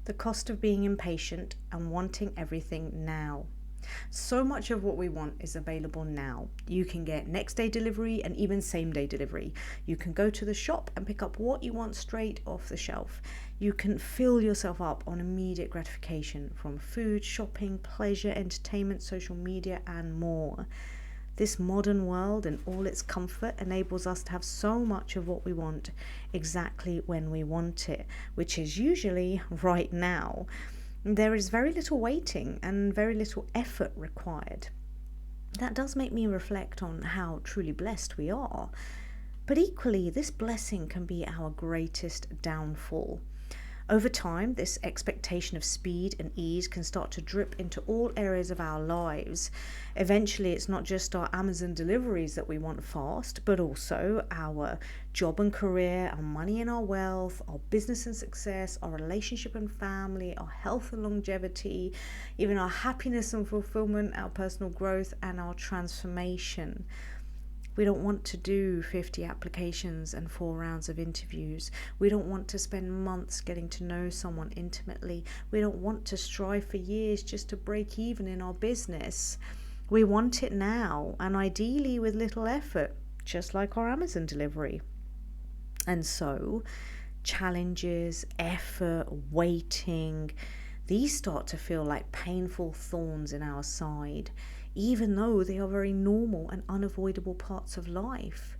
The cost of being impatient and wanting everything now. So much of what we want is available now. You can get next day delivery and even same day delivery. You can go to the shop and pick up what you want straight off the shelf. You can fill yourself up on immediate gratification from food, shopping, pleasure, entertainment, social media, and more. This modern world and all its comfort enables us to have so much of what we want exactly when we want it, which is usually right now. There is very little waiting and very little effort required. That does make me reflect on how truly blessed we are. But equally, this blessing can be our greatest downfall. Over time, this expectation of speed and ease can start to drip into all areas of our lives. Eventually, it's not just our Amazon deliveries that we want fast, but also our job and career, our money and our wealth, our business and success, our relationship and family, our health and longevity, even our happiness and fulfillment, our personal growth, and our transformation. We don't want to do 50 applications and 4 rounds of interviews. We don't want to spend months getting to know someone intimately. We don't want to strive for years just to break even in our business. We want it now, and ideally with little effort, just like our Amazon delivery. And so, challenges, effort, waiting, these start to feel like painful thorns in our side, even though they are very normal and unavoidable parts of life.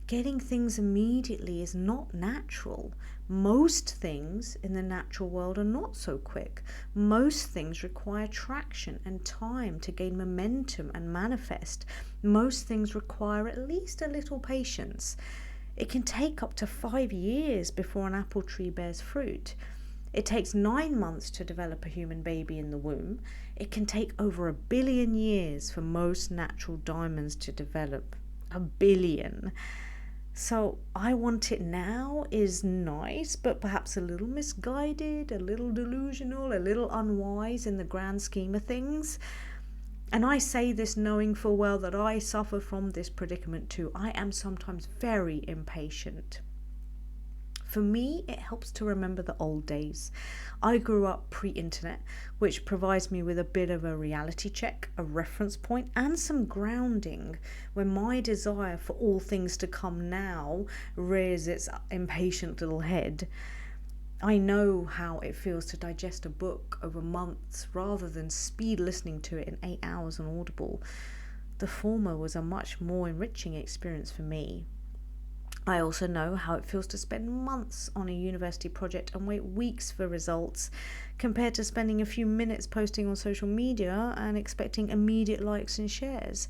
Getting things immediately is not natural. Most things in the natural world are not so quick. Most things require traction and time to gain momentum and manifest. Most things require at least a little patience. It can take up to 5 years before an apple tree bears fruit. It takes 9 months to develop a human baby in the womb. It can take over 1 billion years for most natural diamonds to develop. 1 billion. So I want it now is nice, but perhaps a little misguided, a little delusional, a little unwise in the grand scheme of things. And I say this knowing full well that I suffer from this predicament too. I am sometimes very impatient. For me, it helps to remember the old days. I grew up pre-internet, which provides me with a bit of a reality check, a reference point, and some grounding when my desire for all things to come now rears its impatient little head. I know how it feels to digest a book over months rather than speed listening to it in 8 hours on Audible. The former was a much more enriching experience for me. I also know how it feels to spend months on a university project and wait weeks for results, compared to spending a few minutes posting on social media and expecting immediate likes and shares.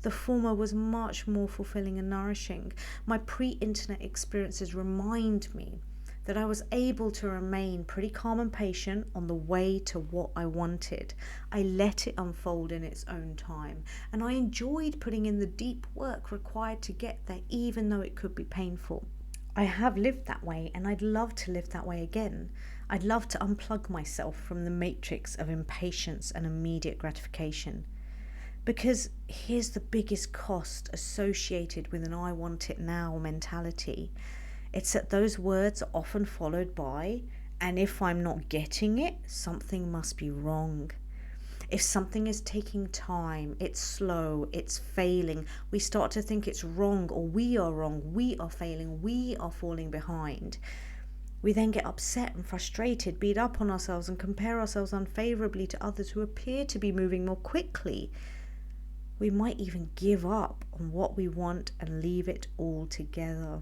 The former was much more fulfilling and nourishing. My pre-internet experiences remind me that I was able to remain pretty calm and patient on the way to what I wanted. I let it unfold in its own time, and I enjoyed putting in the deep work required to get there, even though it could be painful. I have lived that way, and I'd love to live that way again. I'd love to unplug myself from the matrix of impatience and immediate gratification. Because here's the biggest cost associated with an I want it now mentality. It's that those words are often followed by, and if I'm not getting it, something must be wrong. If something is taking time, it's slow, it's failing, we start to think it's wrong, or we are wrong, we are failing, we are falling behind. We then get upset and frustrated, beat up on ourselves, and compare ourselves unfavorably to others who appear to be moving more quickly. We might even give up on what we want and leave it all together.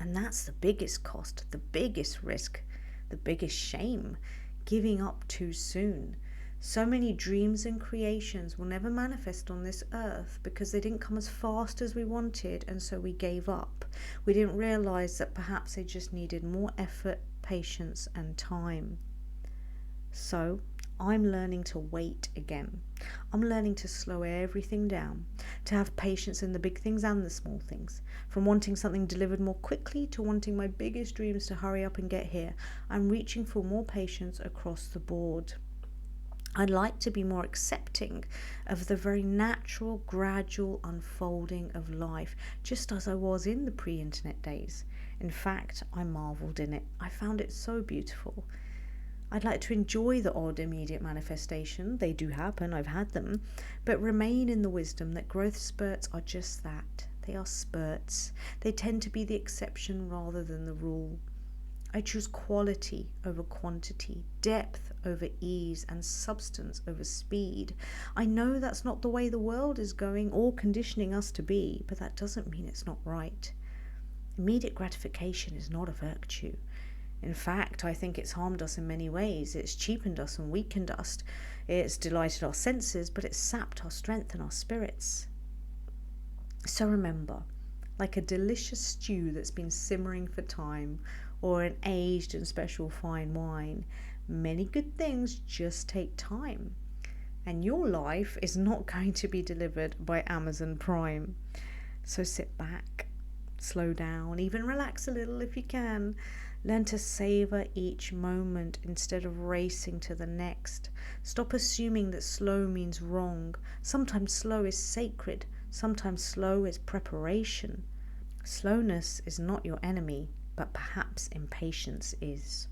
And that's the biggest cost, the biggest risk, the biggest shame, giving up too soon. So many dreams and creations will never manifest on this earth because they didn't come as fast as we wanted, and so we gave up. We didn't realize that perhaps they just needed more effort, patience, and time. So I'm learning to wait again. I'm learning to slow everything down, to have patience in the big things and the small things. From wanting something delivered more quickly to wanting my biggest dreams to hurry up and get here, I'm reaching for more patience across the board. I'd like to be more accepting of the very natural, gradual unfolding of life, just as I was in the pre-internet days. In fact, I marveled in it. I found it so beautiful. I'd like to enjoy the odd immediate manifestation. They do happen, I've had them, but remain in the wisdom that growth spurts are just that. They are spurts. They tend to be the exception rather than the rule. I choose quality over quantity, depth over ease, and substance over speed. I know that's not the way the world is going or conditioning us to be, but that doesn't mean it's not right. Immediate gratification is not a virtue. In fact, I think it's harmed us in many ways. It's cheapened us and weakened us. It's delighted our senses, but it's sapped our strength and our spirits. So remember, like a delicious stew that's been simmering for time, or an aged and special fine wine, many good things just take time. And your life is not going to be delivered by Amazon Prime. So sit back, slow down, even relax a little if you can. Learn to savor each moment instead of racing to the next. Stop assuming that slow means wrong. Sometimes slow is sacred. Sometimes slow is preparation. Slowness is not your enemy, but perhaps impatience is.